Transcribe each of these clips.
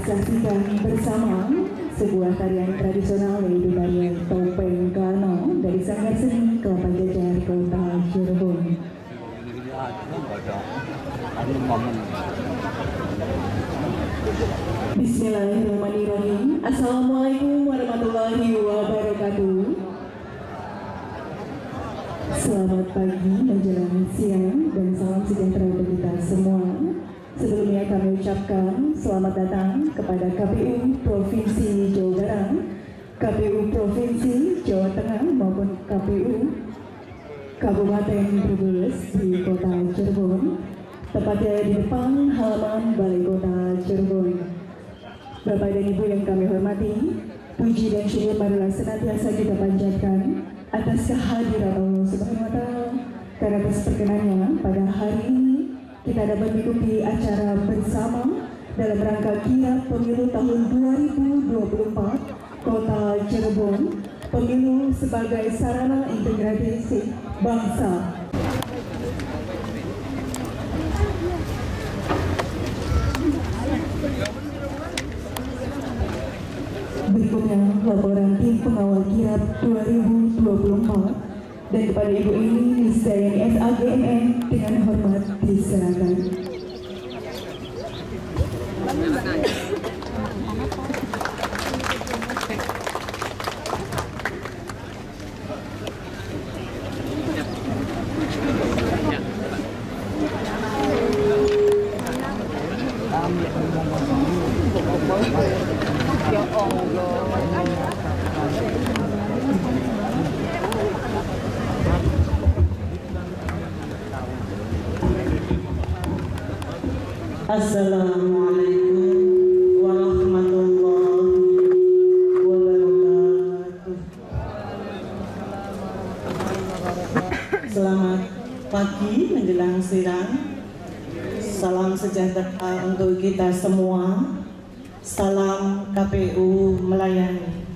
saksikan bersama sebuah tarian tradisional yaitu tarian Topeng Kano dari Sanggar Seni Kelapa Jajar Kota Cirebon. Bismillahirrahmanirrahim. Assalamualaikum warahmatullahi wabarakatuh. Selamat pagi menjelang siang dan salam sejahtera untuk kita semua. Sebelumnya kami ucapkan selamat datang kepada KPU Provinsi Jawa Barat, KPU Provinsi Jawa Tengah maupun KPU Kabupaten Brebes di Kota Cirebon, tepatnya di depan halaman Balai Kota Cirebon. Bapak dan Ibu yang kami hormati, puji dan syukur marilah senantiasa kita panjatkan atas kehadiran Allah Subhanahu wa Ta'ala. Karena atas perkenannya pada hari ini kita dapat mengikuti acara bersama dalam rangka kirap pemilu tahun 2024 Kota Cirebon, pemilu sebagai sarana integrasi bangsa. Berikutnya laporan tim pengawal kirap 2024 dan kepada Ibu Ini Lisdayani SAGMN dengan hormat diserahkan. Ya Allah. Assalamualaikum warahmatullahi wabarakatuh. Selamat pagi menjelang siang. Salam sejahtera untuk kita semua. Salam KPU melayani.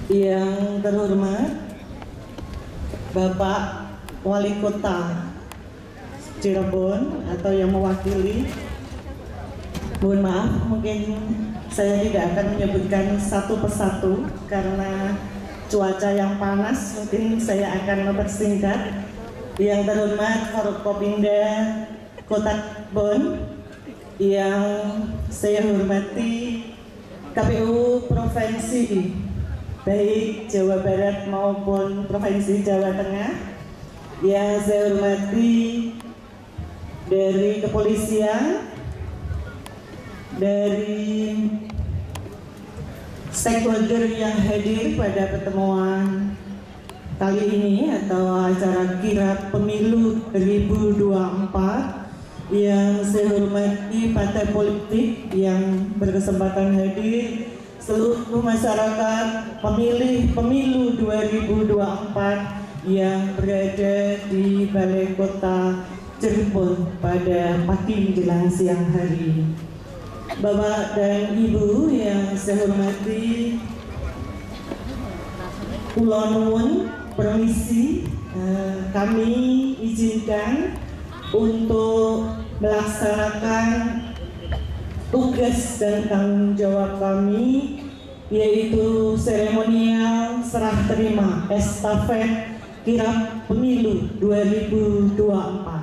Yang terhormat Bapak Wali Kota Cirebon atau yang mewakili, mohon maaf mungkin saya tidak akan menyebutkan satu persatu karena cuaca yang panas, mungkin saya akan mempersingkat. Yang terhormat Forkopimda Kota Cirebon, yang saya hormati KPU Provinsi baik Jawa Barat maupun Provinsi Jawa Tengah, yang saya hormati dari kepolisian, dari stakeholder yang hadir pada pertemuan kali ini atau acara kirap pemilu 2024, yang saya hormati partai politik yang berkesempatan hadir, seluruh masyarakat pemilih pemilu 2024 yang berada di Balai Kota Cirebon pada pagi menjelang siang hari. Bapak dan Ibu yang saya hormati, kula nuwun permisi, kami izinkan untuk melaksanakan tugas dan tanggung jawab kami, yaitu seremonial serah terima estafet kirap pemilu 2024.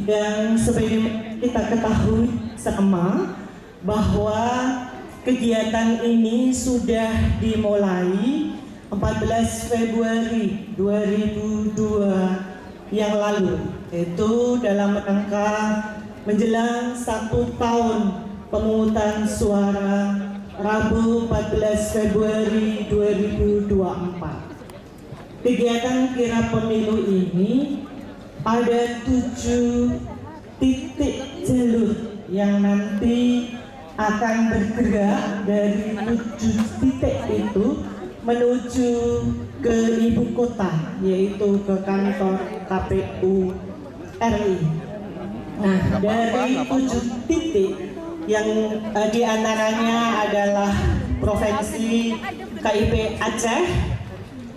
Dan seperti kita ketahui sama bahwa kegiatan ini sudah dimulai 14 Februari 2002 yang lalu, yaitu dalam rangka menjelang 1 tahun pemungutan suara Rabu 14 Februari 2024. Kegiatan kirap pemilu ini ada 7 titik jalur yang nanti akan bergerak dari 7 titik itu menuju ke ibu kota, yaitu ke kantor KPU RI. Nah, dari 7 titik yang diantaranya adalah Provinsi KIP Aceh,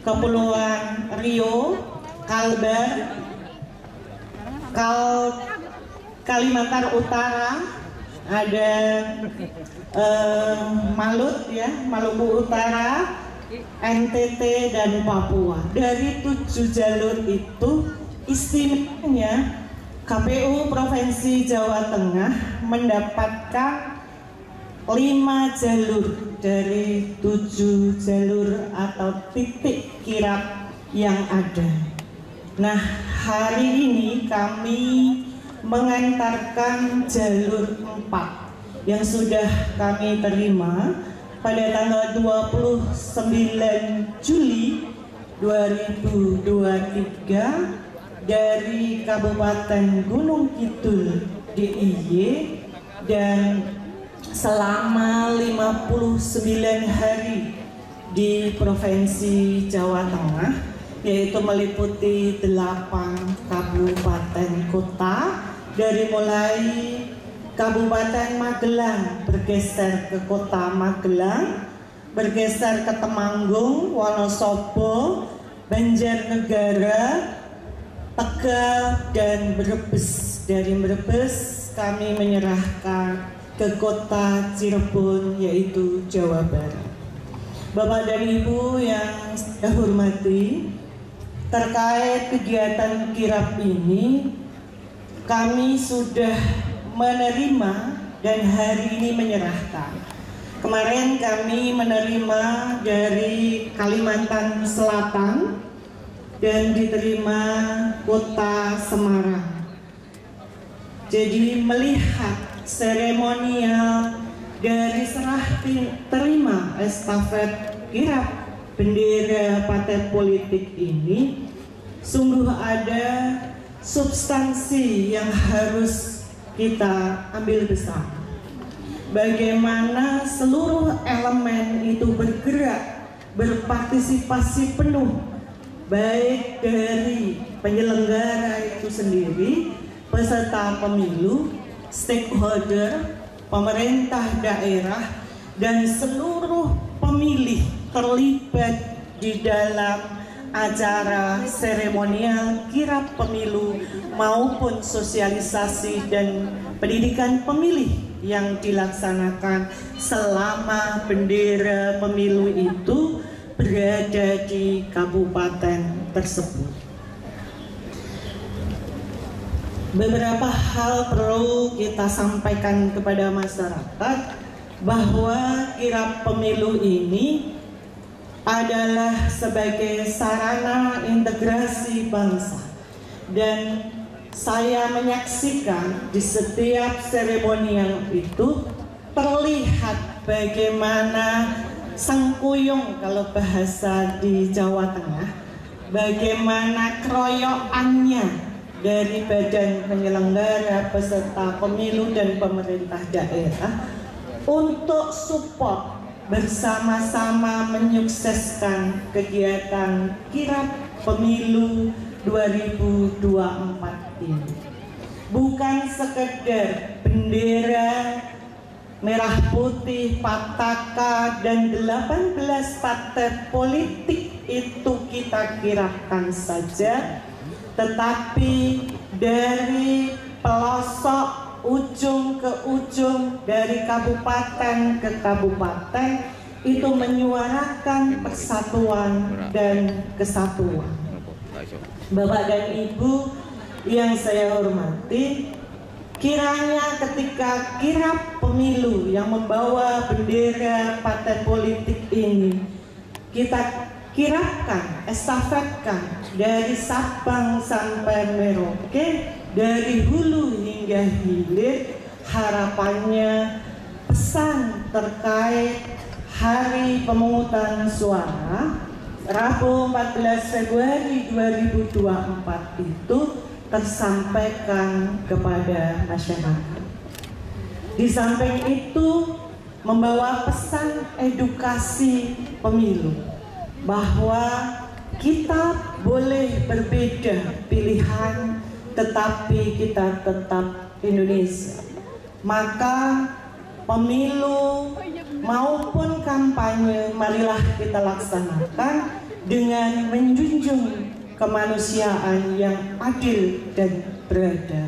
Kepulauan Riau, Kalbar, Kalimantan Utara, ada Malut ya, Maluku Utara, NTT dan Papua. Dari 7 jalur itu istimewanya KPU Provinsi Jawa Tengah mendapatkan 5 jalur dari 7 jalur atau titik kirap yang ada. Nah, hari ini kami mengantarkan jalur 4 yang sudah kami terima pada tanggal 29 Juli 2023 dari Kabupaten Gunung Kidul DIY, dan selama 59 hari di Provinsi Jawa Tengah, yaitu meliputi 8 kabupaten kota, dari mulai Kabupaten Magelang bergeser ke Kota Magelang, bergeser ke Temanggung, Wonosobo, Banjarnegara, Tegal, dan Brebes. Dari Brebes kami menyerahkan ke Kota Cirebon, yaitu Jawa Barat. Bapak dan Ibu yang saya hormati, terkait kegiatan kirap ini kami sudah menerima dan hari ini menyerahkan. Kemarin kami menerima dari Kalimantan Selatan dan diterima Kota Semarang. Jadi melihat seremonial dari serah terima estafet kirap bendera partai politik ini, sungguh ada substansi yang harus kita ambil bersama. Bagaimana seluruh elemen itu bergerak, berpartisipasi penuh, baik dari penyelenggara itu sendiri, peserta pemilu, stakeholder, pemerintah daerah, dan seluruh pemilih terlibat di dalam acara seremonial kirap pemilu maupun sosialisasi dan pendidikan pemilih yang dilaksanakan selama bendera pemilu itu berada di kabupaten tersebut. Beberapa hal perlu kita sampaikan kepada masyarakat bahwa kirap pemilu ini adalah sebagai sarana integrasi bangsa, dan saya menyaksikan di setiap seremonial itu terlihat bagaimana sengkuyung, kalau bahasa di Jawa Tengah, bagaimana keroyokannya dari badan penyelenggara, peserta pemilu dan pemerintah daerah untuk support bersama-sama menyukseskan kegiatan kirap pemilu 2024 ini. Bukan sekedar bendera merah putih, Pataka, dan 18 partai politik itu kita kirapkan saja, tetapi dari pelosok ujung ke ujung, dari kabupaten ke kabupaten, itu menyuarakan persatuan dan kesatuan. Bapak dan Ibu yang saya hormati, kiranya ketika kirap pemilu yang membawa bendera partai politik ini kita kirapkan, estafetkan dari Sabang sampai Merauke, dari hulu hingga hilir, harapannya pesan terkait hari pemungutan suara Rabu 14 Februari 2024 itu tersampaikan kepada masyarakat. Di samping itu membawa pesan edukasi pemilu bahwa kita boleh berbeda pilihan, tetapi kita tetap Indonesia. Maka pemilu maupun kampanye marilah kita laksanakan dengan menjunjung kemanusiaan yang adil dan beradab.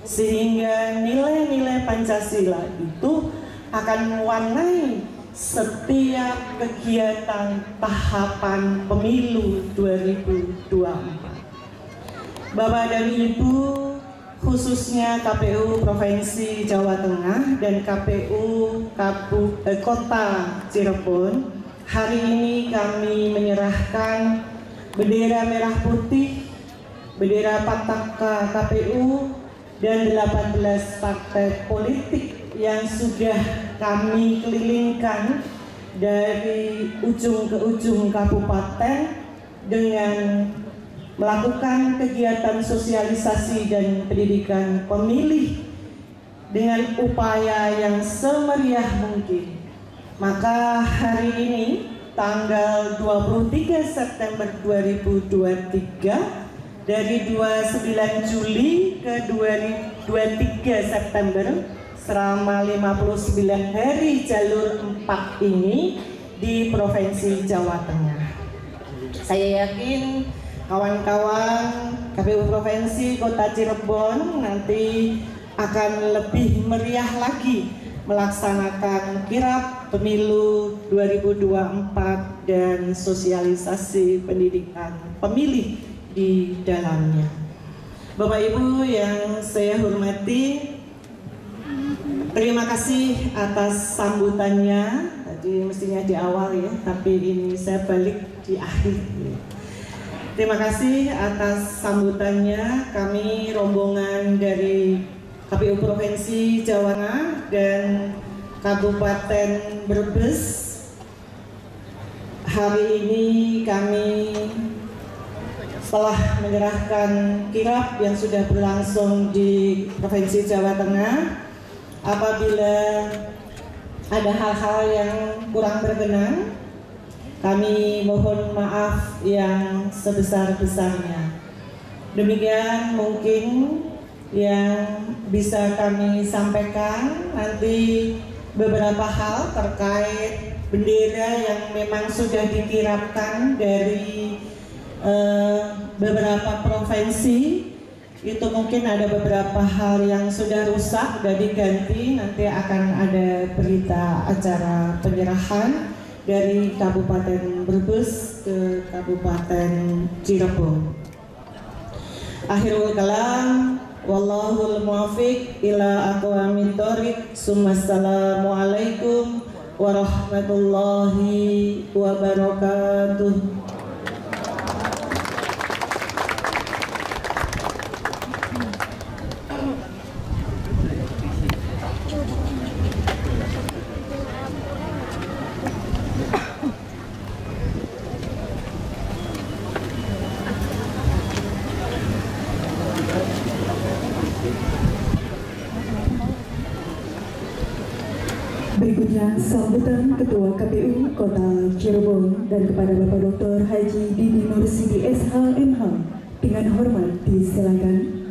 sehingga nilai-nilai Pancasila itu akan mewarnai setiap kegiatan tahapan pemilu 2024. Bapak dan Ibu, khususnya KPU Provinsi Jawa Tengah dan KPU Kota Cirebon, hari ini kami menyerahkan bendera merah putih, bendera Pataka KPU, dan 18 partai politik yang sudah kami kelilingkan dari ujung ke ujung kabupaten dengan melakukan kegiatan sosialisasi dan pendidikan pemilih dengan upaya yang semeriah mungkin. Maka hari ini tanggal 23 September 2023 dari 29 Juli ke 23 September selama 59 hari jalur 4 ini di Provinsi Jawa Tengah. Saya yakin kawan-kawan KPU Provinsi Kota Cirebon nanti akan lebih meriah lagi melaksanakan kirap pemilu 2024 dan sosialisasi pendidikan pemilih di dalamnya. Bapak Ibu yang saya hormati, terima kasih atas sambutannya. Tadi mestinya di awal ya, tapi ini saya balik di akhir. Terima kasih atas sambutannya. Kami rombongan dari KPU Provinsi Jawa Tengah dan Kabupaten Brebes. Hari ini kami setelah menyerahkan kirap yang sudah berlangsung di Provinsi Jawa Tengah, apabila ada hal-hal yang kurang berkenan, kami mohon maaf yang sebesar-besarnya. Demikian mungkin yang bisa kami sampaikan. Nanti beberapa hal terkait bendera yang memang sudah dikirapkan dari beberapa provinsi, itu mungkin ada beberapa hal yang sudah rusak, sudah diganti. Nanti akan ada berita acara penyerahan dari Kabupaten Brebes ke Kabupaten Cirebon. Akhirul kalam, wallahul muwaffiq ila aqwamit thoriq. Assalamualaikum warahmatullahi wabarakatuh. Berikutnya sambutan Ketua KPU Kota Cirebon dan kepada Bapak Dr. Haji Didi Nursidi SH.MH dengan hormat disilakan.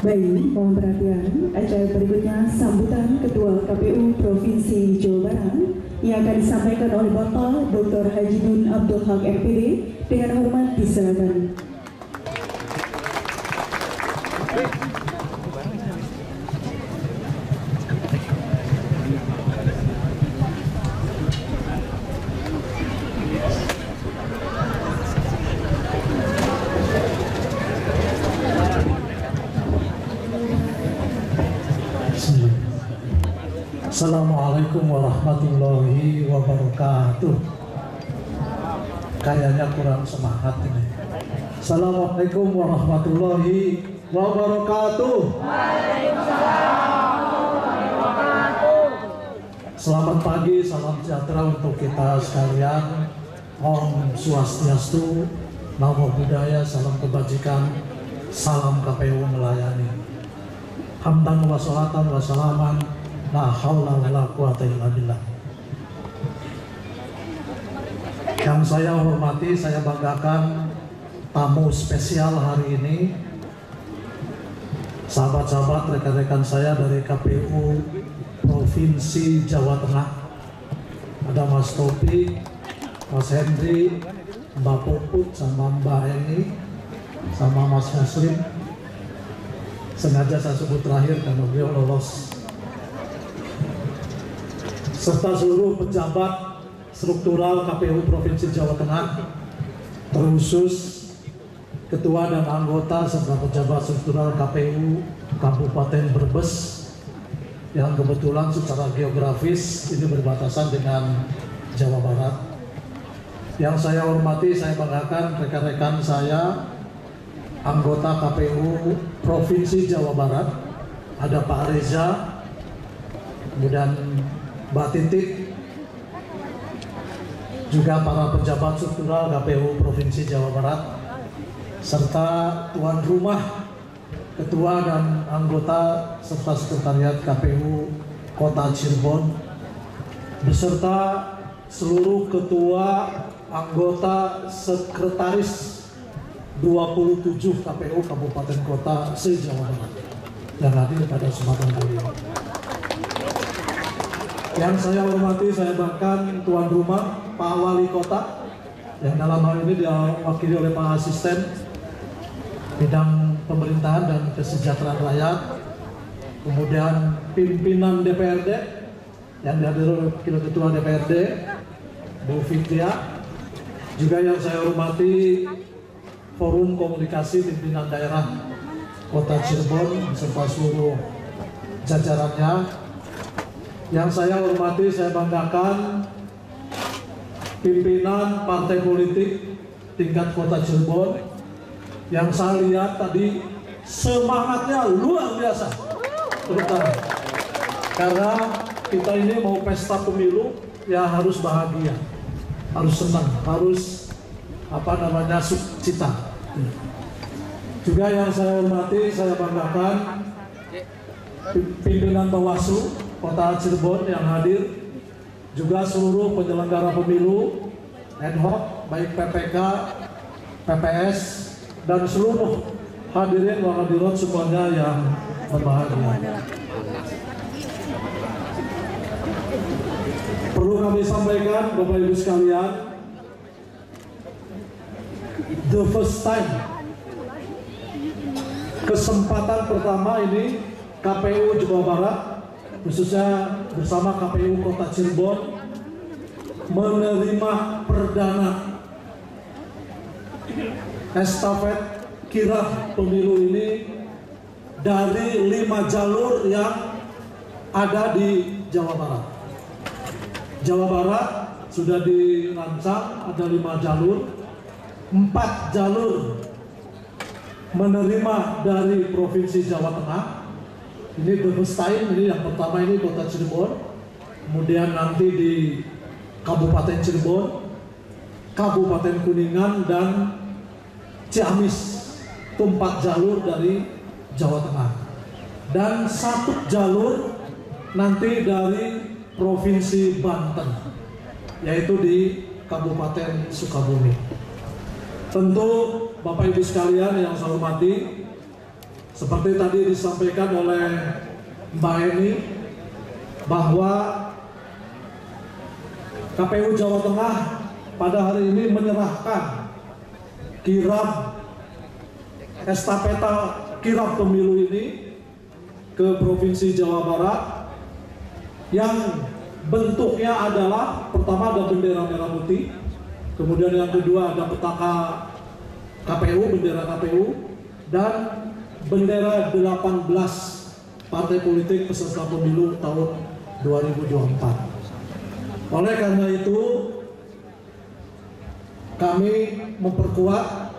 Baik, mohon perhatian, acara berikutnya sambutan Ketua KPU Provinsi Jawa Barat yang akan disampaikan oleh Bapak Dr. Haji Dun Abdul Haq MPD dengan hormat disilakan. Assalamualaikum warahmatullahi wabarakatuh. Kayaknya kurang semangat ini. Assalamualaikum warahmatullahi wabarakatuh. Selamat pagi, salam sejahtera untuk kita sekalian. Om Swastiastu, Namo Buddhaya, salam kebajikan, salam KPU melayani. Hamdan wa sholatan wa salaman, la haula wa la quwata illa billah. Yang saya hormati, saya banggakan tamu spesial hari ini, sahabat-sahabat, rekan-rekan saya dari KPU Provinsi Jawa Tengah. Ada Mas Topi, Mas Hendri, Mbak Puput, sama Mbak Eni, sama Mas Muslim. Sengaja saya sebut terakhir karena beliau lolos. Serta seluruh pejabat struktural KPU Provinsi Jawa Tengah, terkhusus ketua dan anggota serta pejabat struktural KPU Kabupaten Brebes yang kebetulan secara geografis ini berbatasan dengan Jawa Barat. Yang saya hormati, saya banggakan rekan-rekan saya anggota KPU Provinsi Jawa Barat, ada Pak Reza, kemudian Mbak Titik, juga para pejabat struktural KPU Provinsi Jawa Barat, serta tuan rumah, ketua dan anggota serta sekretariat KPU Kota Cirebon, beserta seluruh ketua, anggota, sekretaris 27 KPU Kabupaten Kota se-Jawa Barat yang hadir pada kesempatan kali ini. Yang saya hormati, saya banggakan tuan rumah Pak Wali Kota yang dalam hal ini diwakili oleh Pak Asisten bidang pemerintahan dan kesejahteraan rakyat, kemudian pimpinan DPRD yang dihadiri oleh Wakil Ketua DPRD Bu Fitria, juga yang saya hormati Forum Komunikasi Pimpinan Daerah Kota Cirebon beserta seluruh jajarannya. Yang saya hormati, saya banggakan pimpinan partai politik tingkat Kota Cirebon yang saya lihat tadi semangatnya luar biasa, terutama karena kita ini mau pesta pemilu ya harus bahagia, harus senang, harus sukacita. Juga yang saya hormati, saya banggakan pimpinan Bawaslu Kota Cirebon yang hadir, juga seluruh penyelenggara pemilu ad hoc, baik PPK, PPS, dan seluruh hadirin dan hadirat semuanya yang berbahagia. Perlu kami sampaikan Bapak Ibu sekalian, the first time, kesempatan pertama ini KPU Jawa Barat, khususnya bersama KPU Kota Cirebon, menerima perdana estafet kirap pemilu ini dari 5 jalur yang ada di Jawa Barat. Jawa Barat sudah dirancang ada 5 jalur, 4 jalur menerima dari Provinsi Jawa Tengah. Ini the first time, ini yang pertama ini Kota Cirebon, kemudian nanti di Kabupaten Cirebon, Kabupaten Kuningan, dan Ciamis. Itu 4 jalur dari Jawa Tengah. Dan 1 jalur nanti dari Provinsi Banten, yaitu di Kabupaten Sukabumi. Tentu Bapak Ibu sekalian yang saya hormati, seperti tadi disampaikan oleh Mbak Eni, bahwa KPU Jawa Tengah pada hari ini menyerahkan kirap estafeta kirap pemilu ini ke Provinsi Jawa Barat, yang bentuknya adalah pertama ada bendera merah putih, kemudian yang kedua ada petaka KPU, bendera KPU, dan bendera 18 partai politik peserta pemilu tahun 2024. Oleh karena itu, kami memperkuat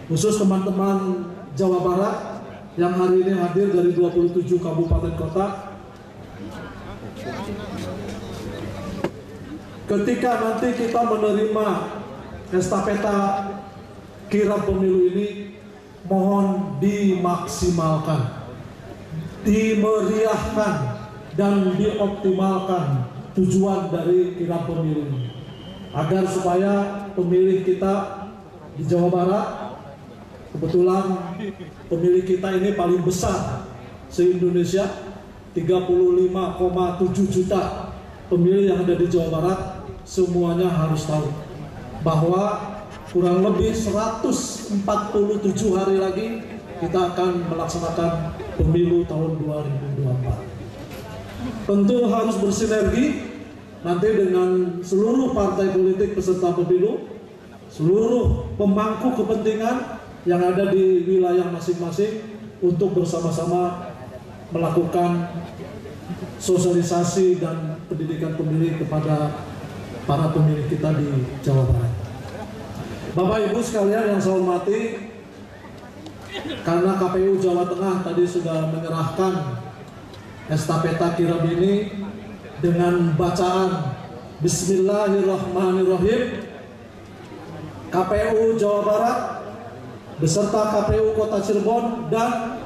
khusus teman-teman Jawa Barat yang hari ini hadir dari 27 kabupaten kota. Ketika nanti kita menerima estafeta kirap pemilu ini, mohon dimaksimalkan, dimeriahkan, dan dioptimalkan tujuan dari kirap pemilu ini. agar supaya pemilih kita di Jawa Barat, kebetulan pemilih kita ini paling besar se-Indonesia, 35,7 juta pemilih yang ada di Jawa Barat, semuanya harus tahu bahwa kurang lebih 147 hari lagi kita akan melaksanakan pemilu tahun 2024. Tentu harus bersinergi nanti dengan seluruh partai politik peserta pemilu, seluruh pemangku kepentingan yang ada di wilayah masing-masing untuk bersama-sama melakukan sosialisasi dan pendidikan pemilih kepada para pemilih kita di Jawa Barat. Bapak Ibu sekalian yang saya hormati, karena KPU Jawa Tengah tadi sudah menyerahkan estafeta kirab ini dengan bacaan Bismillahirrahmanirrahim, KPU Jawa Barat beserta KPU Kota Cirebon dan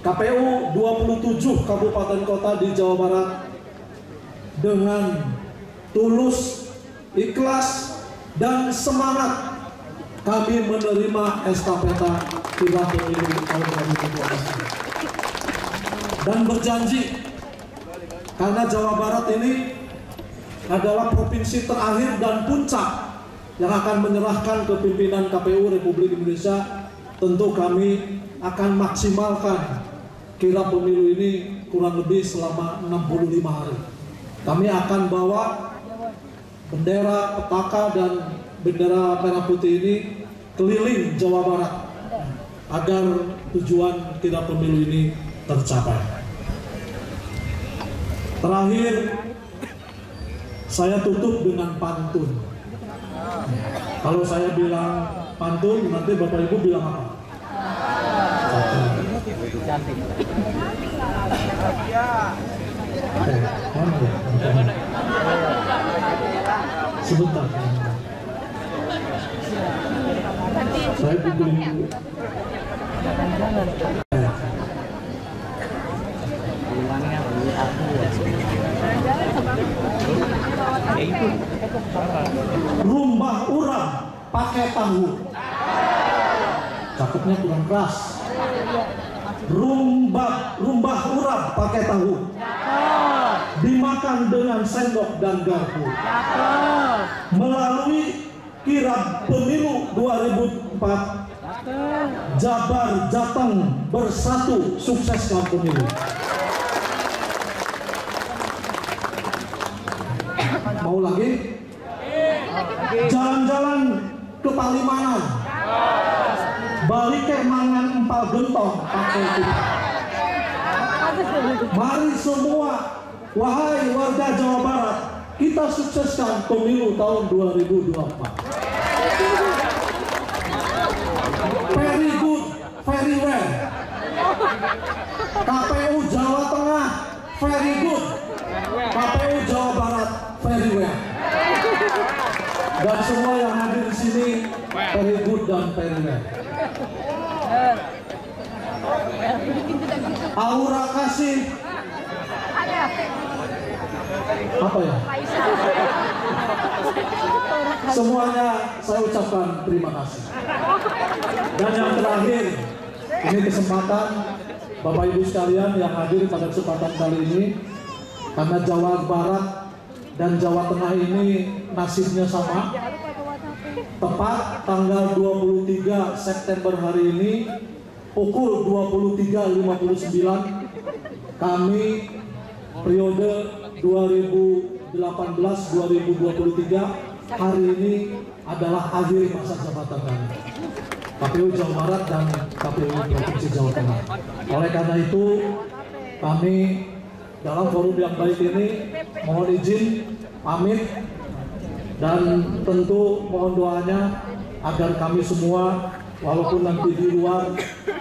KPU 27 kabupaten kota di Jawa Barat dengan tulus, ikhlas, dan semangat kami menerima estafeta kirab pemilu tahun 2024 dan berjanji, karena Jawa Barat ini adalah provinsi terakhir dan puncak yang akan menyerahkan kepemimpinan KPU Republik Indonesia, tentu kami akan maksimalkan kirab pemilu ini kurang lebih selama 65 hari. Kami akan bawa bendera, petakan, dan bendera merah putih ini keliling Jawa Barat agar tujuan kirab pemilu ini tercapai. Terakhir, saya tutup dengan pantun. Kalau saya bilang pantun, nanti Bapak Ibu bilang apa? Cantik. Oke, mana ya? Sebentar. Saya bikin dulu. Rumbah urang pakai tahu. Cakepnya kurang keras. Rumbah urang pakai tahu. Dimakan dengan sendok dan garpu. Melalui kirab pemilu 2004, Jabar Jateng bersatu sukseskan pemilu. Mau lagi? Jalan-jalan ke Palimanan, balik ke mangan empal gentong pakai kita. Mari semua, wahai warga Jawa Barat, kita sukseskan pemilu tahun 2024. Very good, very well. KPU Jawa Tengah, very good. KPU Jawa Barat, very well. Dan semua yang hadir di sini, very good dan very well. Aura kasih apa ya? Semuanya saya ucapkan terima kasih. Dan yang terakhir, ini kesempatan Bapak Ibu sekalian yang hadir pada kesempatan kali ini, karena Jawa Barat dan Jawa Tengah ini nasibnya sama. Tepat tanggal 23 September hari ini pukul 23.59 kami periode 2018-2023 hari ini adalah akhir masa jabatan kami, KPU Jawa Barat dan KPU Provinsi Jawa Tengah. Oleh karena itu kami dalam forum yang baik ini mohon izin pamit dan tentu mohon doanya agar kami semua walaupun nanti di luar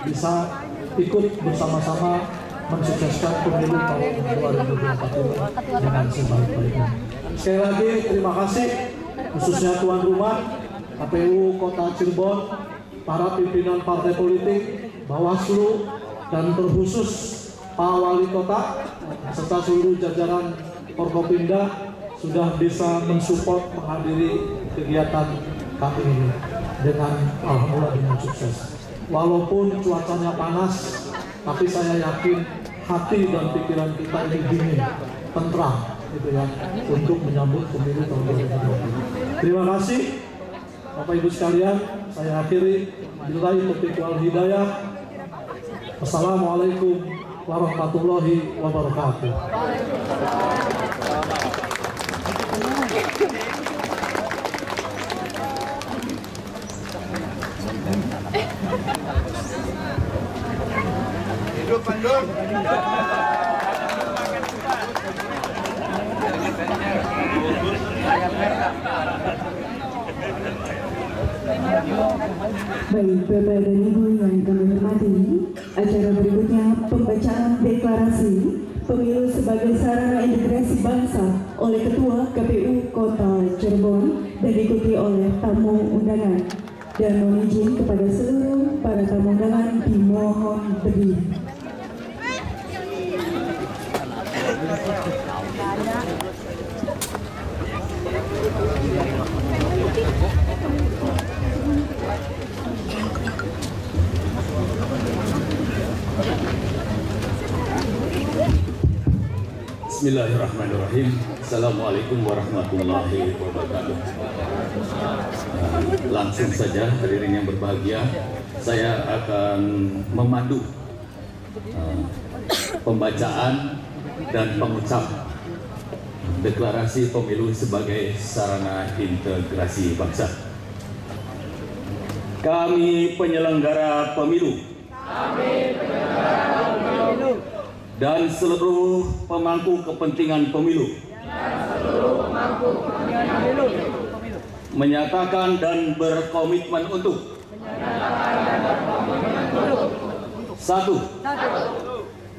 bisa ikut bersama-sama mensukseskan pemilu tahun 2024 ini dengan sebaik-baiknya. Sekali lagi terima kasih khususnya tuan rumah KPU Kota Cirebon, para pimpinan partai politik, Bawaslu, dan terkhusus Pak Wali Kota serta seluruh jajaran Forkopimda. sudah bisa mensupport menghadiri kegiatan kami ini dengan alhamdulillah dengan sukses. Walaupun cuacanya panas, tapi saya yakin hati dan pikiran kita ini dingin, tentram, gitu ya, untuk menyambut pemilu tahun 2020. Terima kasih, Bapak Ibu sekalian. Saya akhiri. Billahi taufiq wal hidayah. Assalamualaikum warahmatullahi wabarakatuh. Hidup Bandung. Baik Bapak dan Ibu yang kami hormati, acara berikutnya pembacaan deklarasi pemilu sebagai sarana integrasi bangsa oleh Ketua KPU Kota Cirebon dan diikuti oleh tamu undangan. Dan mohon izin kepada seluruh para tamu undangan dimohon berdiri. Bismillahirrahmanirrahim. Assalamualaikum warahmatullahi wabarakatuh. Langsung saja hadirin yang berbahagia, saya akan memandu pembacaan dan pengucap deklarasi pemilu sebagai sarana integrasi bangsa. Kami penyelenggara pemilu dan seluruh pemangku kepentingan pemilu menyatakan dan berkomitmen untuk satu,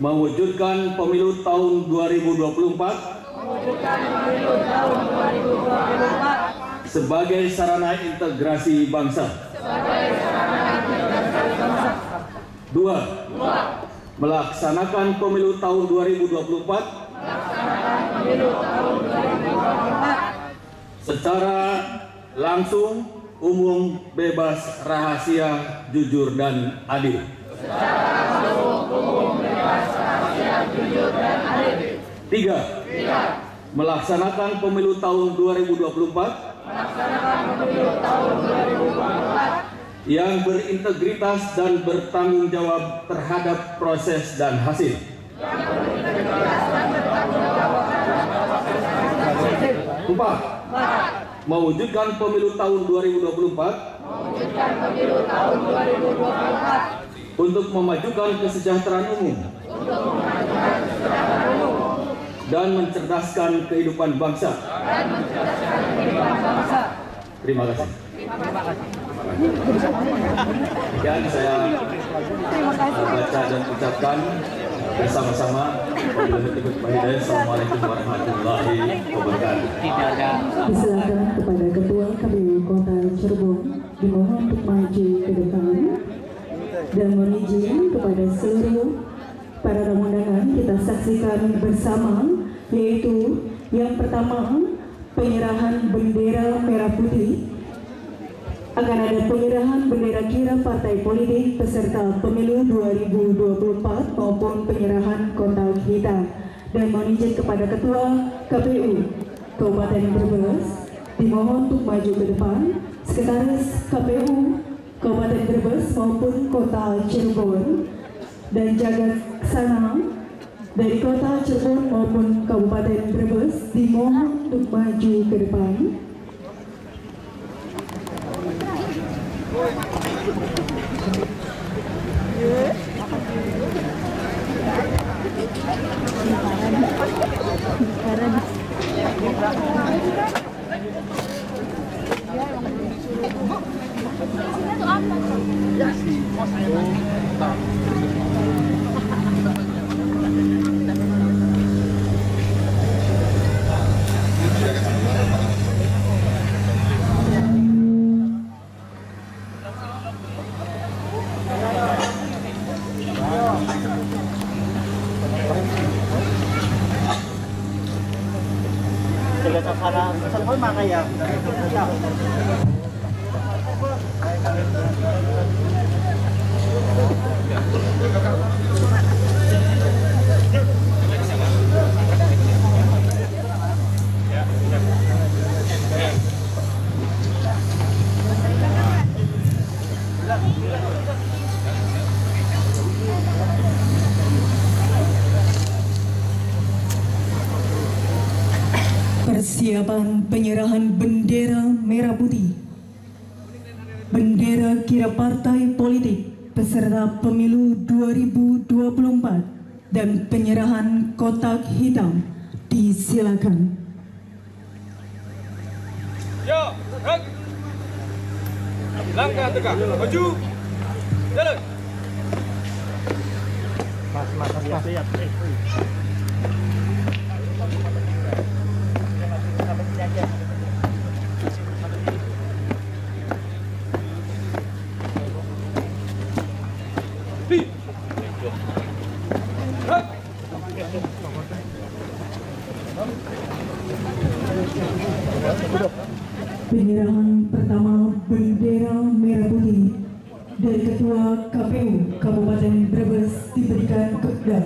mewujudkan pemilu tahun 2024 sebagai sarana integrasi bangsa. Dua, melaksanakan pemilu tahun 2024 secara langsung, umum, bebas, rahasia, jujur, dan adil. Tiga, melaksanakan pemilu tahun 2024 yang berintegritas dan bertanggung jawab terhadap proses dan hasil. Empat, mewujudkan pemilu tahun 2024 untuk memajukan kesejahteraan umum dan mencerdaskan kehidupan bangsa. Terima kasih. Dan saya baca dan ucapkan bersama-sama. Assalamualaikum warahmatullahi wabarakatuh. Silakan kepada Ketua KPU Kota Cirebon dimohon untuk maju ke depan dan mohon izin kepada seluruh para tamu undangan kita saksikan bersama, yaitu yang pertama penyerahan bendera merah putih. Akan ada penyerahan bendera kira partai politik peserta pemilu 2024 maupun penyerahan kontak hitam. Dan mohon izin kepada Ketua KPU Kabupaten Brebes dimohon untuk maju ke depan, Sekretaris KPU Kabupaten Brebes maupun Kota Cirebon, dan Jagaksana dari Kota Cirebon maupun Kabupaten Brebes dimohon untuk maju ke depan. Jaga Saksana Sengkol mana ya? Persiapan penyerahan bendera merah putih, bendera kira partai politik peserta pemilu 2024 dan penyerahan kotak hitam disilakan. Yo, gerak. Langkah tegak, maju, jalan. Mas. Penyerahan pertama bendera merah putih dari Ketua KPU Kabupaten Brebes diberikan kepada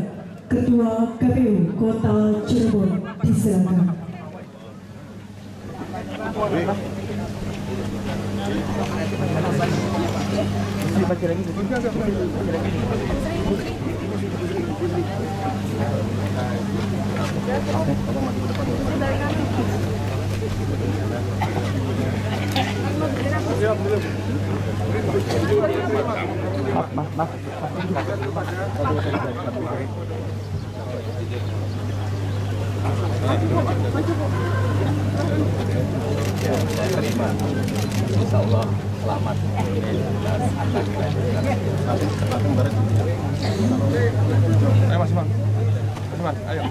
Ketua KPU Kota Cirebon, disilakan. Insya Allah selamat. Ayo Mas Bang. Ayo.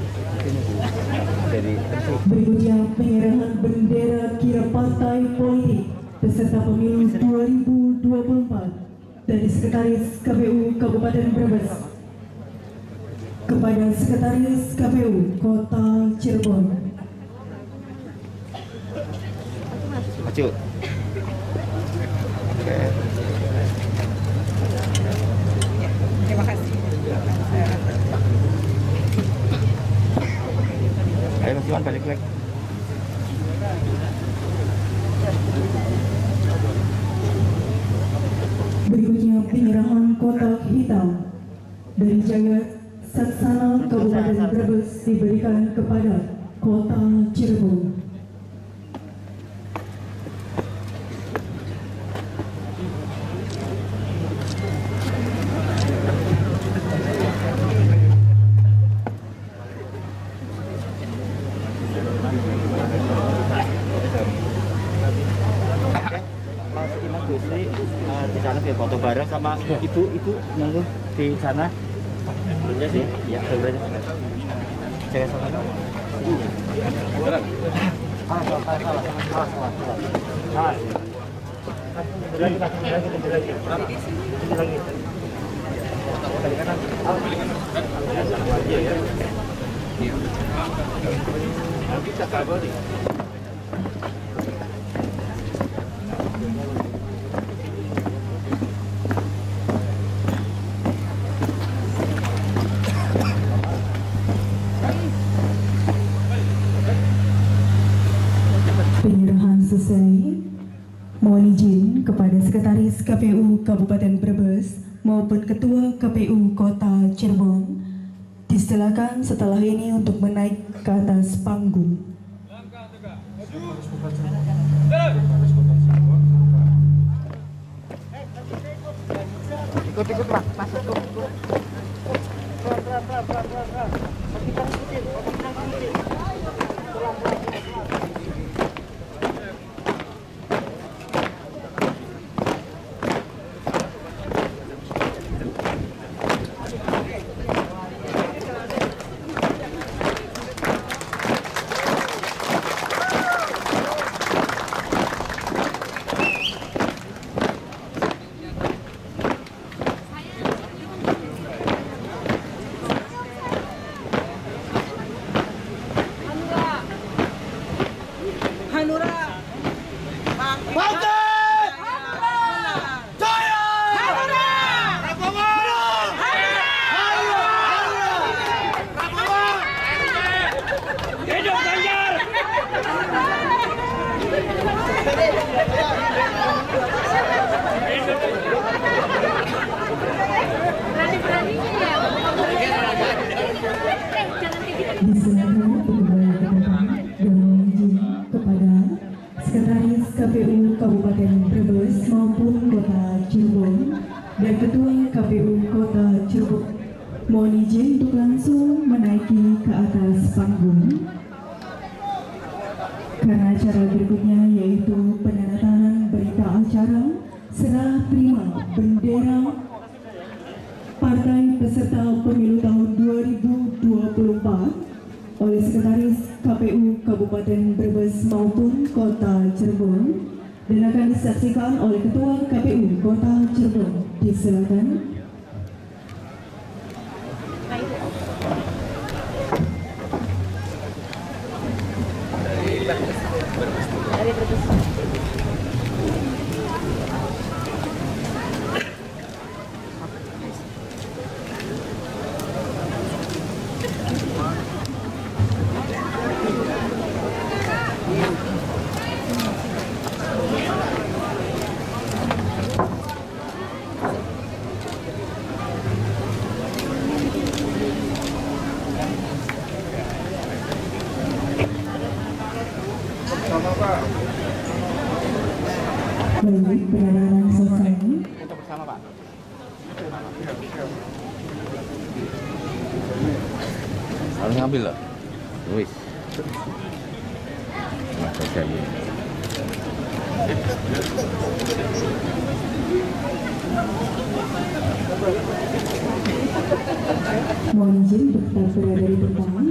Berikutnya penyerahan bendera kira partai politik peserta pemilu 2024 dari Sekretaris KPU Kabupaten Brebes kepada Sekretaris KPU Kota Cirebon. Maju. Oke. Terima kasih. Ayo Mas Iwan balik lagi. Berikutnya penyerahan kotak hitam dari Jaya Saksana Kabupaten Brebes diberikan kepada Kota Cirebon. Di sana biar foto bareng sama ibu nunggu di sana. Belumnya sih, ya belum. Saya salah. Penyerahan selesai. Mohon izin kepada Sekretaris KPU Kabupaten Brebes maupun Ketua KPU Kota Cirebon disilakan setelah ini untuk menaik ke atas panggung. Langkah tegak, maju, jalan. Ikut Mas, masuk. Hanura. Disilakan untuk kembali ke depan dan mohon izin kepada Sekretaris KPU Kabupaten Brebes maupun Kota Cirebon dan Ketua KPU Kota Cirebon. Mohon izin untuk langsung menaiki ke atas panggung. Karena acara berikutnya yaitu penandatanganan berita acara serah terima bendera partai peserta pemilu tahun 2024 oleh Sekretaris KPU Kabupaten Brebes maupun Kota Cirebon dan akan disaksikan oleh Ketua KPU Kota Cirebon. Disilakan. Baik, penandatanganan selesai. Kita bersama, Pak. Harus ngambil lah. Wis. Masa saya. Mohon izin tetap berada di depan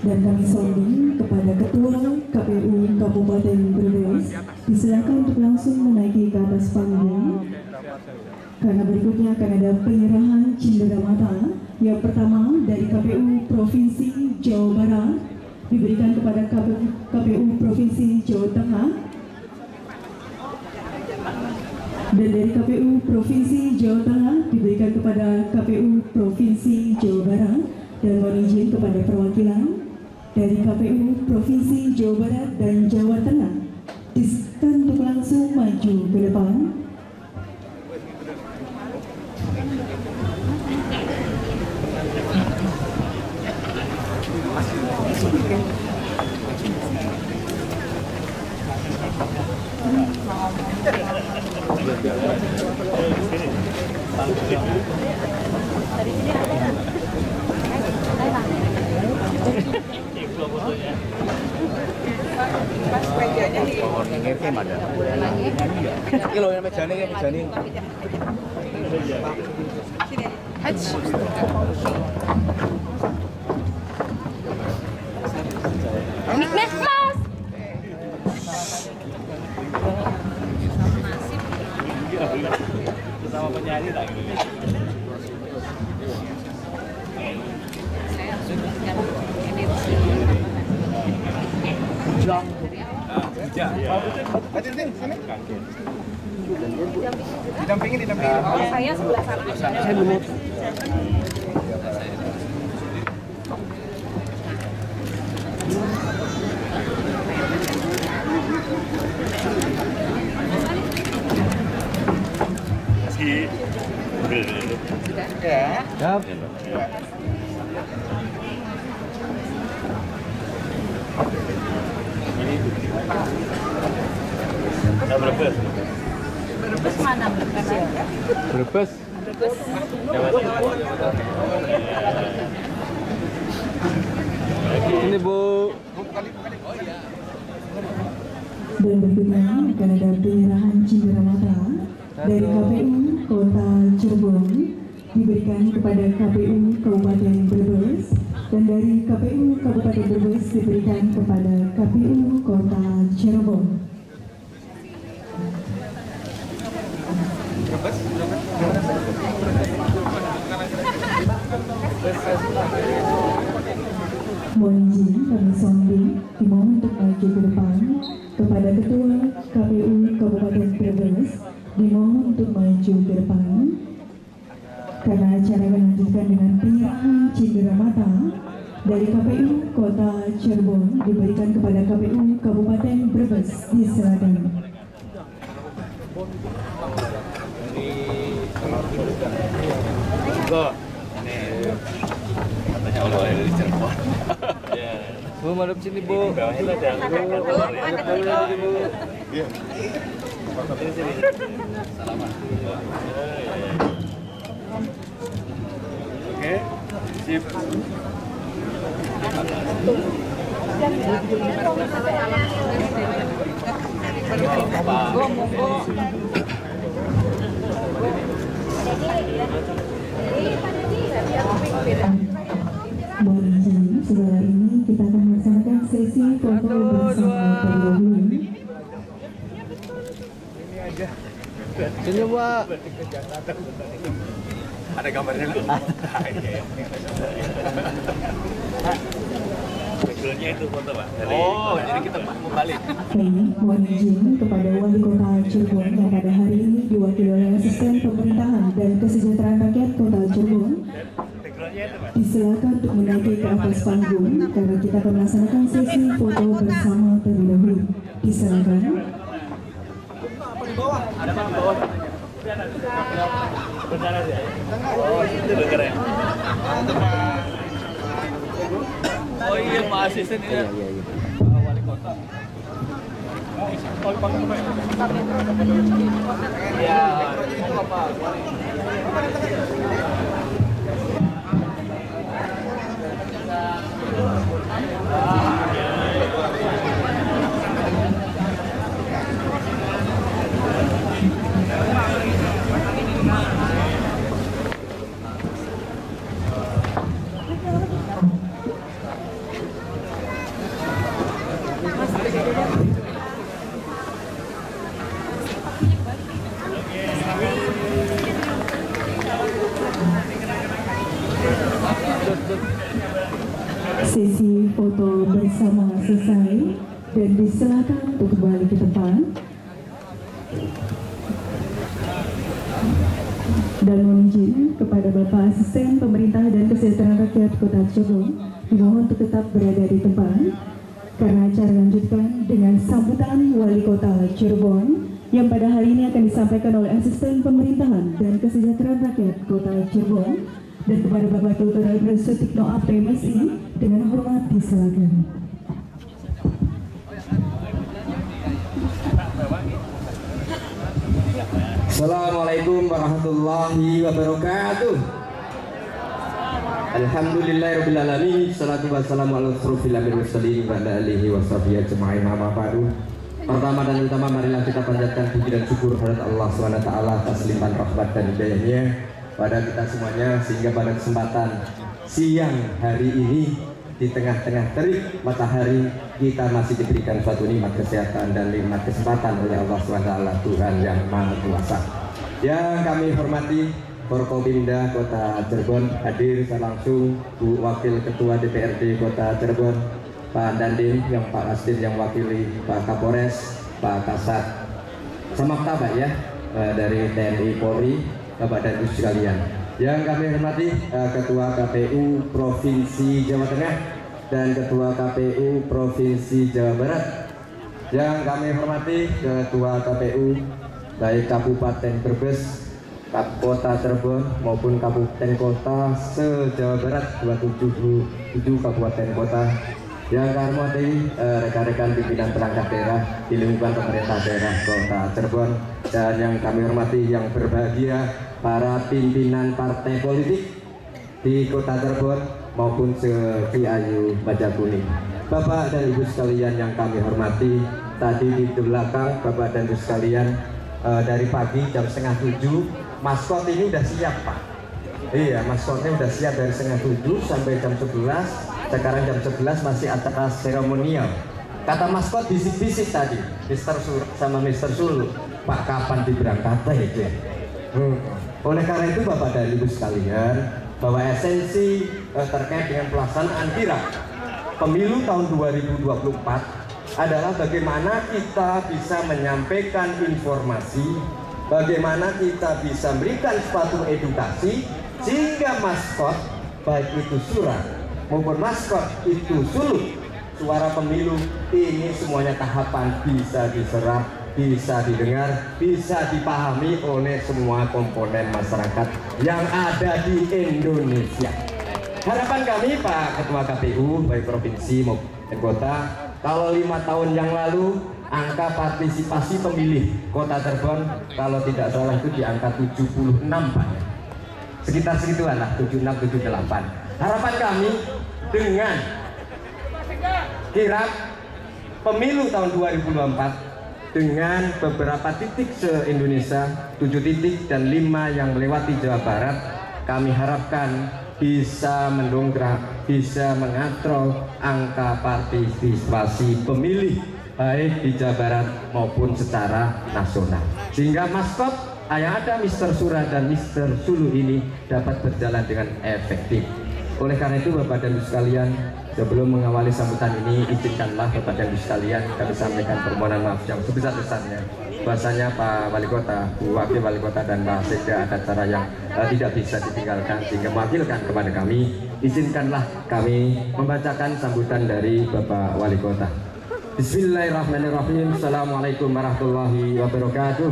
dan kami sounding kepada Ketua KPU Kabupaten Brebes disilakan untuk langsung menaiki ke atas panggung karena berikutnya akan ada penyerahan cindera mata. Yang pertama dari KPU Provinsi Jawa Barat diberikan kepada KPU Provinsi Jawa Tengah dan dari KPU Provinsi Jawa Tengah diberikan kepada KPU Provinsi Jawa Barat dan mohon izin kepada perwakilan dari KPU Provinsi Jawa Barat dan Jawa Tengah disilakan untuk langsung maju ke depan. Bersama penyanyi lagi. Didampingi. Saya sebelah sana. Saya belum. Ya. Siap. Brebes. Brebes mana Brebes ya? Brebes. Brebes. Ini Bu. Dan berikutnya akan ada penyerahan cindera mata dari KPU Kota Cirebon diberikan kepada KPU Kabupaten Brebes dan dari KPU Kabupaten Brebes diberikan kepada KPU Kota Cirebon. Mohon izin kami sounding dimohon untuk maju ke depan kepada Ketua KPU Kabupaten Brebes dimohon untuk maju ke depan karena acara melanjutkan dengan penyerahan cindera mata dari KPU Kota Cirebon diberikan kepada KPU Kabupaten Brebes. Disilakan. Katanya Allah dari Cirebon. Bu, madep sini Bu. Oke, sip. Mohon izin, setelah ini kita akan melaksanakan sesi foto bersama terdahulu. Sini Pak. Ada gambarnya lu? Backgroundnya itu foto Pak. Oh, jadi kita membalik. Mohon izin kepada Wali Kota Cirebon yang pada hari ini diwakili oleh Asisten Pemerintahan dan Kesejahteraan Rakyat Kota Cirebon. Disilakan untuk menaiki ke atas panggung karena kita akan melaksanakan sesi foto bersama terlebih dahulu. Disilakan. Ada Pak di bawah. Benar aja. Oh, itu keren. Oh iya, Pak Asisten ini. Wali Kota. Ya, itu apa? Sesi foto bersama selesai dan disilakan untuk kembali ke depan. Dan mohon izin kepada Bapak Asisten Pemerintah dan Kesejahteraan Rakyat Kota Cirebon dimohon untuk tetap berada di tempat karena acara lanjutkan dengan sambutan Wali Kota Cirebon yang pada hari ini akan disampaikan oleh Asisten Pemerintahan dan Kesejahteraan Rakyat Kota Cirebon. Dan kepada Bapak Dr. Albert Sutikno APMSI dengan hormat disilakan. Assalamualaikum warahmatullahi wabarakatuh. Alhamdulillahirrahmanirrahim. Salatu wassalamu ala asrofil anbiya'i wal mursalin wa ala alihi wa sahbihi ajma'in. Amma ba'du. Pertama dan utama marilah kita panjatkan puji dan syukur kepada Allah SWT atas limpahan rahmat dan hidayahnya pada kita semuanya, sehingga pada kesempatan siang hari ini di tengah-tengah terik matahari kita masih diberikan suatu nikmat kesehatan dan nikmat kesempatan oleh Allah SWT, Tuhan yang Maha Kuasa. Yang kami hormati Forkopimda Kota Cirebon, hadir secara langsung Bu Wakil Ketua DPRD Kota Cirebon, Pak Dandim, yang Pak Asdir yang wakili Pak Kapolres, Pak Kasat, Samapta Pak ya, dari TNI Polri, Bapak dan Ibu sekalian. Yang kami hormati Ketua KPU Provinsi Jawa Tengah dan Ketua KPU Provinsi Jawa Barat. Yang kami hormati Ketua KPU baik Kabupaten Brebes, Kota Cirebon maupun Kabupaten Kota se-Jawa Barat 27 kabupaten kota. Yang kami hormati rekan-rekan pimpinan perangkat daerah di lingkungan pemerintah daerah Kota Cirebon, dan yang kami hormati yang berbahagia para pimpinan partai politik di Kota Cirebon maupun se-Ayu Baja Kuning. Bapak dan Ibu sekalian yang kami hormati, tadi di belakang Bapak dan Ibu sekalian dari pagi jam 6:30 maskot ini udah siap Pak. Iya, maskotnya udah siap dari 6:30 sampai jam 11. Sekarang jam 11 masih acara seremonial. Kata maskot bisik-bisik tadi, Mr. sama Mr. Sulu, Pak kapan diberangkatnya itu? Oleh karena itu Bapak dan Ibu sekalian, bahwa esensi terkait dengan pelaksanaan kirap pemilu tahun 2024 adalah bagaimana kita bisa menyampaikan informasi, bagaimana kita bisa memberikan suatu edukasi sehingga maskot, baik itu surat maupun maskot itu sulut suara pemilu ini semuanya tahapan bisa diserap, bisa didengar, bisa dipahami oleh semua komponen masyarakat yang ada di Indonesia. Harapan kami Pak Ketua KPU baik provinsi maupun kota, kalau 5 tahun yang lalu angka partisipasi pemilih Kota Cirebon kalau tidak salah itu di angka 76 Pak, sekitar segituan lah, 76-78. Harapan kami dengan kirap pemilu tahun 2024 dengan beberapa titik se-Indonesia, 7 titik dan 5 yang melewati Jawa Barat, kami harapkan bisa mendongkrak, bisa mengatrol angka partisipasi pemilih baik di Jawa Barat maupun secara nasional, sehingga maskot yang ada Mr. Sura dan Mr. Sulu ini dapat berjalan dengan efektif. Oleh karena itu Bapak dan Ibu sekalian, sebelum mengawali sambutan ini, izinkanlah Bapak dan Ibu sekalian kami sampaikan permohonan maaf yang sebesar-besarnya. Bahasanya Pak Wali Kota, Bu Wakil Wali Kota dan Pak Sekda ada cara yang tidak bisa ditinggalkan sehingga mewakilkan kepada kami. Izinkanlah kami membacakan sambutan dari Bapak Wali Kota. Bismillahirrahmanirrahim. Assalamualaikum warahmatullahi wabarakatuh.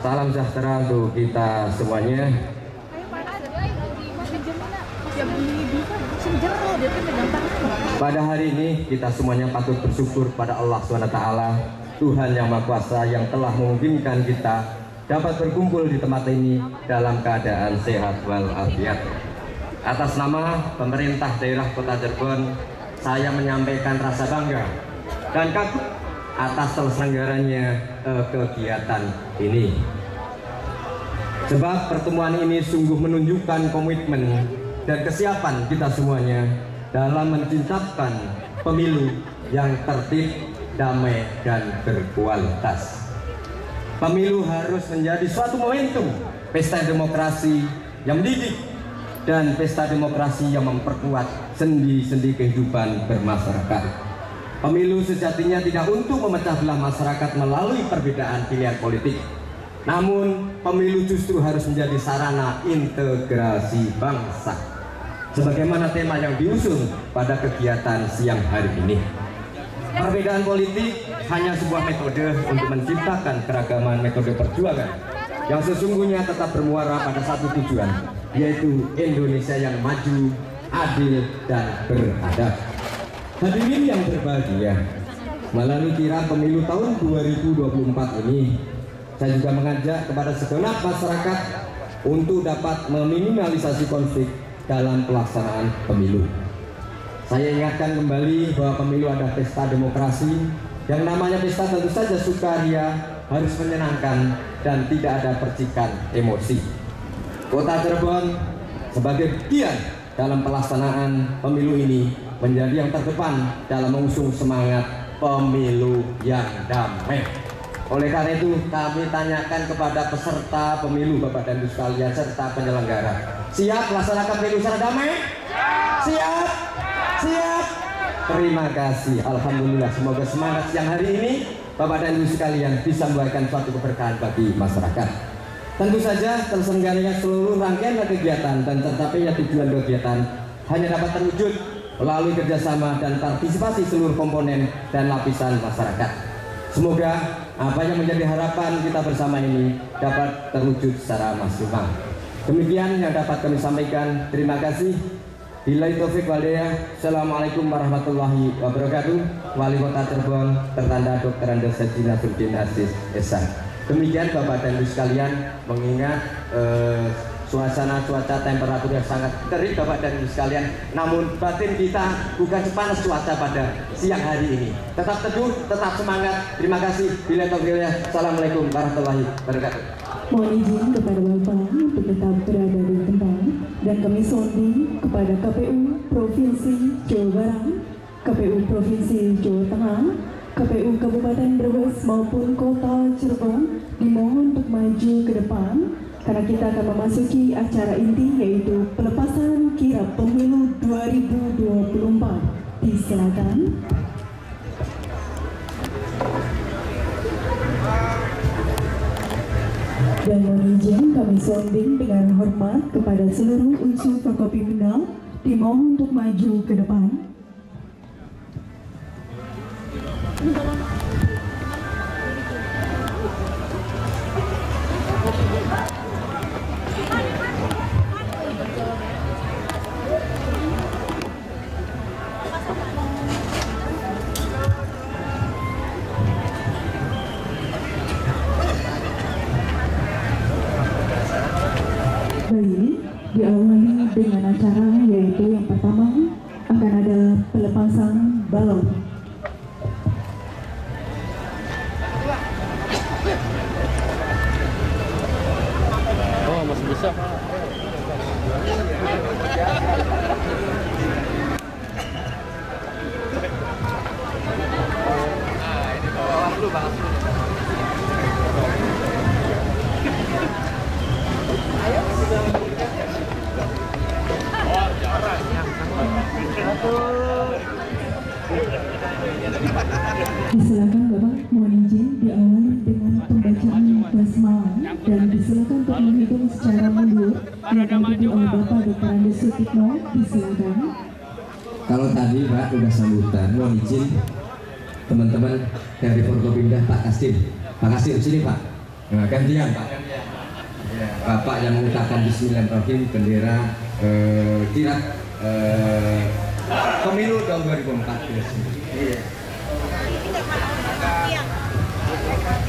Salam sejahtera untuk kita semuanya. Pada hari ini kita semuanya patut bersyukur pada Allah SWT, Tuhan yang Maha Kuasa yang telah memungkinkan kita dapat berkumpul di tempat ini dalam keadaan sehat walafiat. Atas nama pemerintah daerah Kota Cirebon, saya menyampaikan rasa bangga dan kagum atas terselenggaranya kegiatan ini. Sebab pertemuan ini sungguh menunjukkan komitmen dan kesiapan kita semuanya dalam menciptakan pemilu yang tertib, damai, dan berkualitas. Pemilu harus menjadi suatu momentum pesta demokrasi yang mendidik dan pesta demokrasi yang memperkuat sendi-sendi kehidupan bermasyarakat. Pemilu sejatinya tidak untuk memecah belah masyarakat melalui perbedaan pilihan politik, namun pemilu justru harus menjadi sarana integrasi bangsa, sebagaimana tema yang diusung pada kegiatan siang hari ini. Perbedaan politik hanya sebuah metode untuk menciptakan keragaman metode perjuangan yang sesungguhnya tetap bermuara pada satu tujuan, yaitu Indonesia yang maju, adil, dan beradab. Hadirin yang berbahagia, melalui kirap pemilu tahun 2024 ini, saya juga mengajak kepada segenap masyarakat untuk dapat meminimalisasi konflik dalam pelaksanaan pemilu. Saya ingatkan kembali bahwa pemilu adalah pesta demokrasi. Yang namanya pesta tentu saja sukaria, harus menyenangkan dan tidak ada percikan emosi. Kota Cirebon sebagai bagian dalam pelaksanaan pemilu ini menjadi yang terdepan dalam mengusung semangat pemilu yang damai. Oleh karena itu kami tanyakan kepada peserta pemilu Bapak dan Ibu sekalian serta penyelenggara, siap melaksanakan pemilu secara damai? Siap? Siap? Terima kasih. Alhamdulillah, semoga semangat siang hari ini Bapak dan Ibu sekalian bisa membawakan suatu keberkahan bagi masyarakat. Tentu saja terselenggaranya seluruh rangkaian kegiatan dan tercapainya tujuan kegiatan hanya dapat terwujud melalui kerjasama dan partisipasi seluruh komponen dan lapisan masyarakat. Semoga apa yang menjadi harapan kita bersama ini dapat terwujud secara maksimal. Demikian yang dapat kami sampaikan. Terima kasih. Billahi taufiq wal hidayah. Assalamualaikum warahmatullahi wabarakatuh. Wali Kota Cirebon tertanda Dr. Andes Haji Nasruddin Aziz Esa. Demikian Bapak dan Ibu sekalian, mengingat suasana cuaca temperatur yang sangat terik Bapak dan Ibu sekalian, namun batin kita bukan sepanas cuaca pada siang hari ini. Tetap teduh, tetap semangat. Terima kasih. Billahi taufiq wal hidayah. Assalamualaikum warahmatullahi wabarakatuh. Mohon izin kepada Bapak untuk tetap berada di tempat dan kami sounding kepada KPU Provinsi Jawa Barat, KPU Provinsi Jawa Tengah, KPU Kabupaten Brebes maupun Kota Cirebon dimohon untuk maju ke depan karena kita akan memasuki acara inti yaitu pelepasan kirap pemilu 2024. Disilakan. Dan mohon izin kami sounding dengan hormat kepada seluruh unsur Forkopimda dimohon untuk maju ke depan. Baik, diawali dengan acara yaitu yang pertama akan ada pelepasan balon. Oh, masih bisa. Disilakan Bapak, mohon izin diawali dengan pembacaan basmalah dan disilakan untuk menghitung secara mundur yang diikuti oleh Bapak Dr. Andes Sutikno. Disilakan. Kalau tadi Pak udah sambutan, mohon izin teman-teman dari Forkopimda Pak Kastim sini Pak. Nah, gantian Pak. Bapak yang mengucapkan Bismillahirrahmanirrahim bendera kirap pemilu tahun 2014.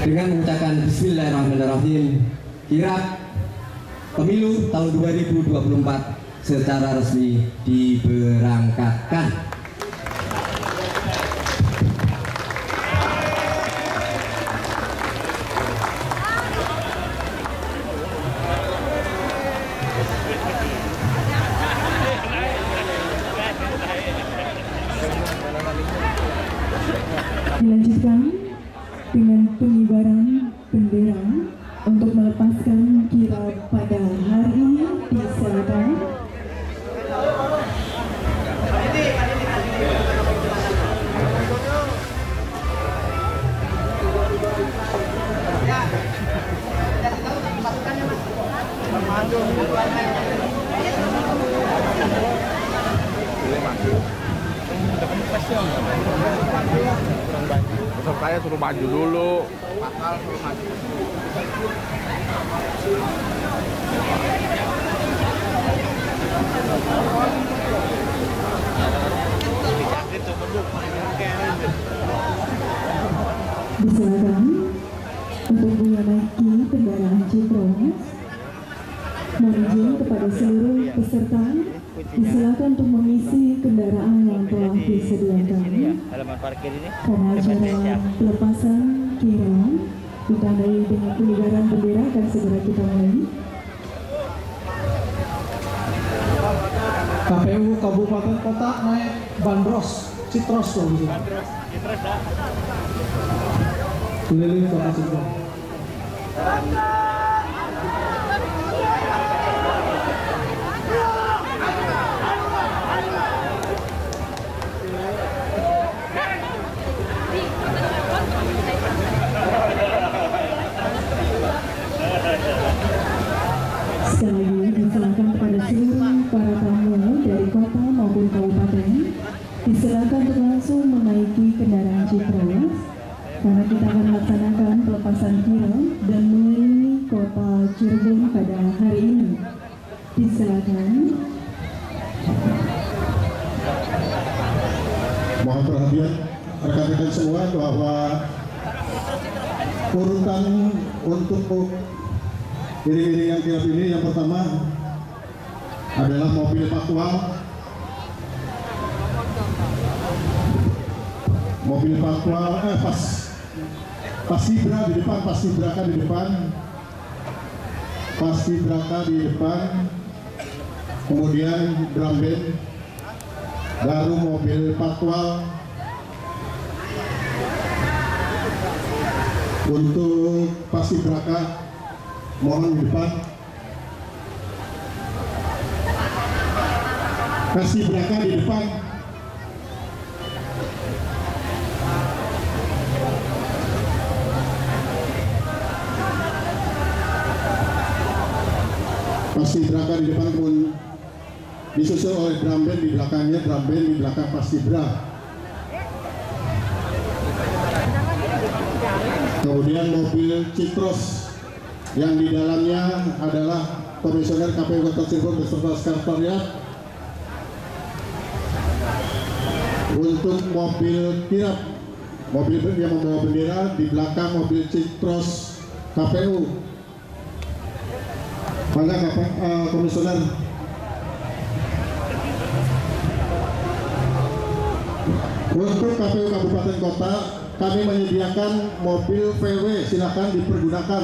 Dengan mengucapkan Bismillahirrahmanirrahim kirap pemilu tahun 2024 secara resmi diberangkatkan. Dilanjutkan dengan pengibaran bendera untuk melepaskan kirap pada hari ini. Disilakan. Pesertanya suruh maju dulu. Bakal suruh maju. Disilakan untuk menaiki kendaraan Citros. Mohon izin kepada seluruh peserta, disilakan untuk mengisi kendaraan yang telah disediakan. Halaman parkir ini. Karena acara pelepasan kirap ditandai dengan pengibaran bendera akan segera kita mulai. KPU Kabupaten Kota naik bandros Citros loh di sini. Keliling Kota Citros. Sekali lagi disilakan kepada seluruh para tamu dari kota maupun kabupaten, disilakan untuk langsung menaiki kendaraan Citros karena kita akan melaksanakan pelepasan kirap dan mengelilingi kota Cirebon pada hari ini. Disilakan. Mohon perhatian rekan-rekan semua bahwa urutan untuk iring-iringan kirap ini yang pertama adalah mobil patwal. Mobil patwal Paskibraka di depan, Paskibraka di depan, Paskibraka di depan, kemudian drum band, baru mobil patwal. Untuk Paskibraka mohon di depan. Paskibraka di depan. Paskibraka di depan, kemudian disusul oleh drum band di belakangnya, drum band di belakang Paskibra. Kemudian mobil Citros yang di dalamnya adalah Komisioner KPU Kota Cirebon beserta sekretariat. Untuk mobil kirap, mobil yang membawa bendera di belakang mobil Citros KPU. Maka Komisioner. Untuk KPU Kabupaten Kota, kami menyediakan mobil VW, silakan dipergunakan.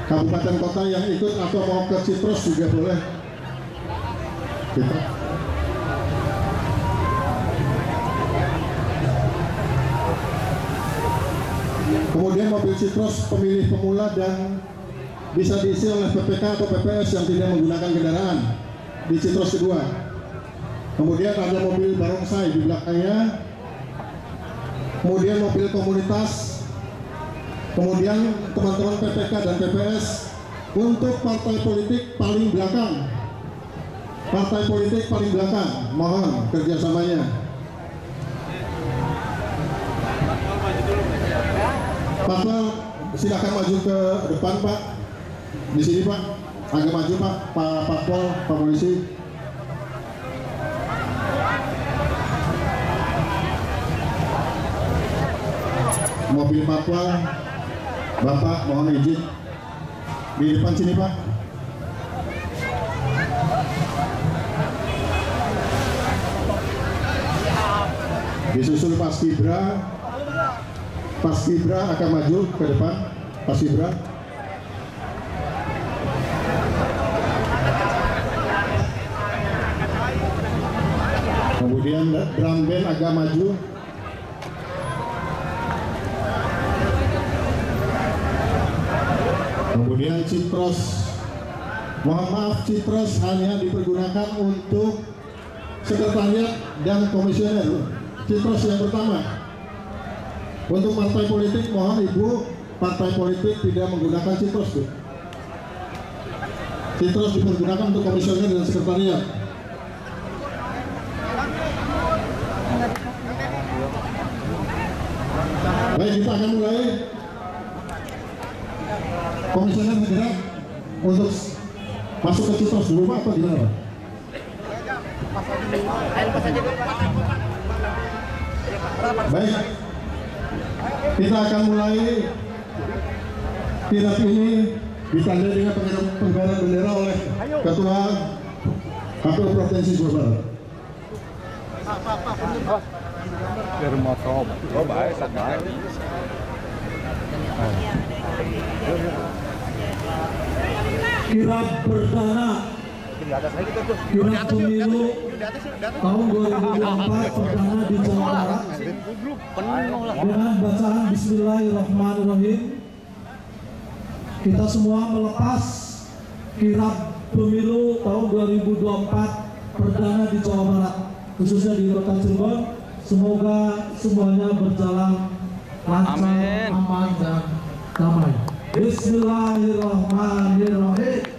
Kabupaten Kota yang ikut atau mau ke Citros juga boleh. Kita. Kemudian mobil Citros pemilih pemula dan bisa diisi oleh PPK atau PPS yang tidak menggunakan kendaraan di Citros kedua. Kemudian ada mobil barongsai di belakangnya. Kemudian mobil komunitas. Kemudian teman-teman PPK dan PPS untuk partai politik paling belakang. Partai politik paling belakang, mohon kerjasamanya. Pak, silakan maju ke depan, Pak. Di sini, Pak. Agak maju, Pak. Pak Pol, Pak Polisi. Mobil Patwal, Bapak mohon izin di depan sini, Pak. Disusul Paskibra. Paskibra akan maju ke depan. Paskibra. Kemudian drum band agak maju. Kemudian Citros, mohon maaf, Citros hanya dipergunakan untuk sekretariat dan komisioner. Citros yang pertama. Untuk partai politik, mohon Ibu, partai politik tidak menggunakan Citros, Bu. Citros dipergunakan untuk komisioner dan sekretariat. Baik, kita akan mulai. Komisioner segera untuk masuk ke Citros dulu, Pak, atau gimana, Pak? Baik, kita akan mulai. Kirap ini ditandai dengan pengibaran bendera oleh Ketua KPU Provinsi Jawa Barat. Kirap perdana, kirap pemilu tahun 2024 perdana di Jawa Barat dengan bacaan Bismillahirrahmanirrahim. Kita semua melepas kirap pemilu tahun 2024 perdana di Jawa Barat, khususnya di Kota Cirebon. Semoga semuanya berjalan lancar, aman dan damai. Bismillahirrahmanirrahim.